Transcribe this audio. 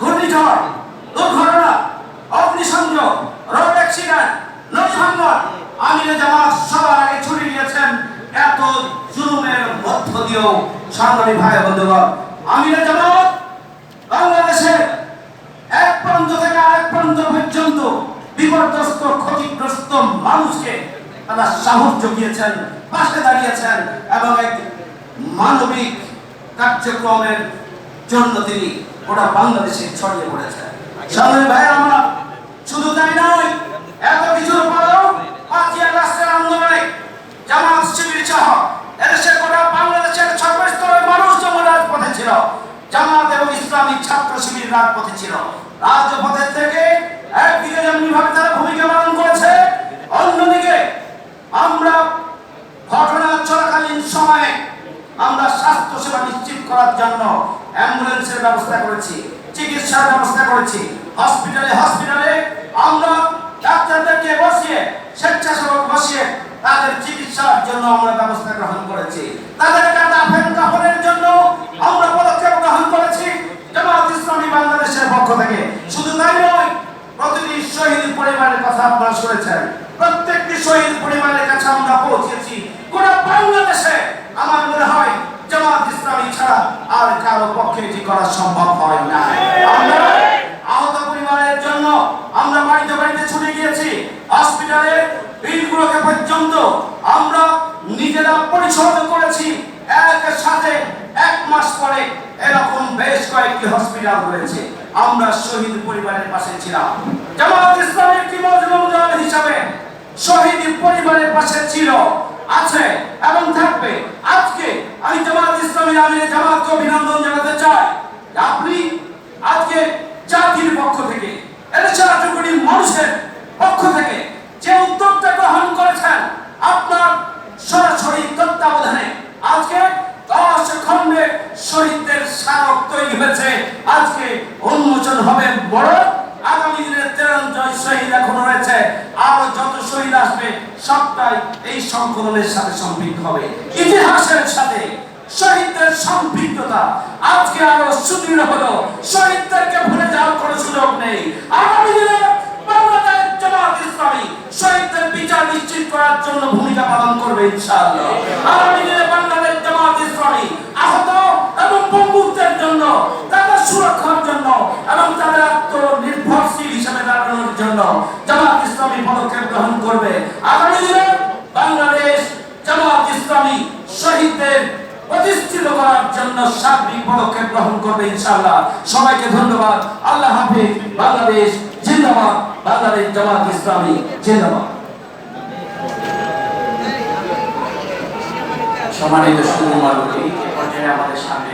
ঘূর্ণিঝড়, দুর্ঘটনা, অগ্নিসংযোগ, রোড অ্যাক্সিডেন্ট, নদী ভাঙন, আমিরে জামাত সবার আগে ছুটে গিয়েছেন। এত জুলুমের মধ্য দিয়েও সাংবাদিক ভাই বন্ধুগণ, আমিরে জামাত বাংলাদেশের এক প্রান্ত থেকে আরেক প্রান্ত পর্যন্ত বিপর্যস্ত ক্ষতিগ্রস্ত মানুষকে তারা সাহস জুগিয়েছেন, পাশে দাঁড়িয়েছেন এবং এক মানবিক কার্যক্রমের জন্য তিনি গোটা বাংলাদেশে ছড়িয়ে পড়েছেন। সাংবাদিক ভাই আমার, শুধু তাই নয়, এত কিছুর পরেও 5ই আগস্টের আন্দোলনে জামাত শিবির সহ এদেশের গোটা বাংলাদেশের সর্বস্তরের মানুষ যেমন রাজপথে ছিল, জামাত এবং ইসলামী ছাত্র শিবির রাজপথে ছিল। রাজপথের থেকে একদিকে যেমনিভাবে তারা ভূমিকা পালন করেছে, অন্যদিকে আমরা ঘটনা চলাকালীন সময়ে আমরা স্বাস্থ্য সেবা নিশ্চিত করার জন্য অ্যাম্বুলেন্সের ব্যবস্থা করেছি, চিকিৎসার ব্যবস্থা করেছি। হসপিটালে আমরা ডাক্তারদেরকে বসিয়ে, স্বেচ্ছাসেবক বসিয়ে তাদের চিকিৎসার জন্য আমরা ব্যবস্থা গ্রহণ করেছি। তাদের কাফনের জন্য আমরা পদক্ষেপ গ্রহণ করেছি জামাত ইসলামী বাংলাদেশের পক্ষ থেকে। শুধু তাই নয়, প্রতিটি শহীদ পরিবারের কথা আপনারা শুনেছেন। প্রত্যেকটি শহীদ পরিবারের কাছে আমরা পৌঁছেছি। গোটা বাংলাদেশে আমার মনে হয় জামাত ইসলামী ছাড়া আর কারো পক্ষে এটি করা সম্ভব হয় না। আমরা আহত পরিবারের জন্য আমরা বাড়িতে বাড়িতে ছুটে গিয়েছি। হসপিটালে বিলগুলোকে পর্যন্ত আমরা নিজেরা পরিশোধ করেছি। একসাথে 1 মাস পরে এরকম বেশ কয়েকটি হসপিটাল রয়েছে। আমরা শহীদ পরিবারের পাশে ছিলাম। জামাত ইসলামের কি মজলুম দল হিসাবে শহীদ পরিবারের পাশে ছিল, আছে এবং থাকবে। আজকে আমি জামাত ইসলামের আমিরে জামাতকে অভিনন্দন জানাতে চাই। আপনি আজকে জাতির পক্ষ থেকে, এদেশের 8 কোটি মানুষের পক্ষ থেকে যে উদ্যোগটা গ্রহণ করেছেন, আপনার সরাসরি তত্ত্বাবধানে আজকে 10 খণ্ডে শহীদদের স্মারক তৈরি হয়েছে। আজকে উন্মোচন হবে। বড় আগামী দিনের 53 শহীদ এখনো রয়েছে। আরো যত শহীদ আসবে সবটাই এই সংকলনের সাথে সম্পৃক্ত হবে। ইতিহাসের সাথে শহীদদের সম্পৃক্ততা আজকে আরো সুদৃঢ় হলো। শহীদদেরকে ভুলে যাওয়ার কোনো সুযোগ নেই। আগামী দিনে বাংলাদেশ জামাত ইসলামী শহীদদের বিচার নিশ্চিত করার জন্য ভূমিকা পালন করবে ইনশাআল্লাহ। আগামী দিনে বাংলাদেশ জামাত ইসলামী আহত এবং পঙ্গুত্বের জন্য, তাদের সুরক্ষার জন্য এবং তাদের আত্মনির্ভরশীল হিসেবে দাঁড়ানোর জন্য জামাত ইসলামী পদক্ষেপ গ্রহণ করবে। আগামী দিনে বাংলাদেশ জামাত ইসলামী শহীদদের প্রতিষ্ঠিত করার জন্য সার্বিক পদক্ষেপ গ্রহণ করবে ইনশাআল্লাহ। সবাইকে ধন্যবাদ। আল্লাহ হাফেজ। বাংলাদেশ জিন্দাবাদ। বাংলাদেশ জামাত ইসলামী জিন্দাবাদ। সম্মানিত সুধী মণ্ডলী, পর্যায়ে আমাদের সামনে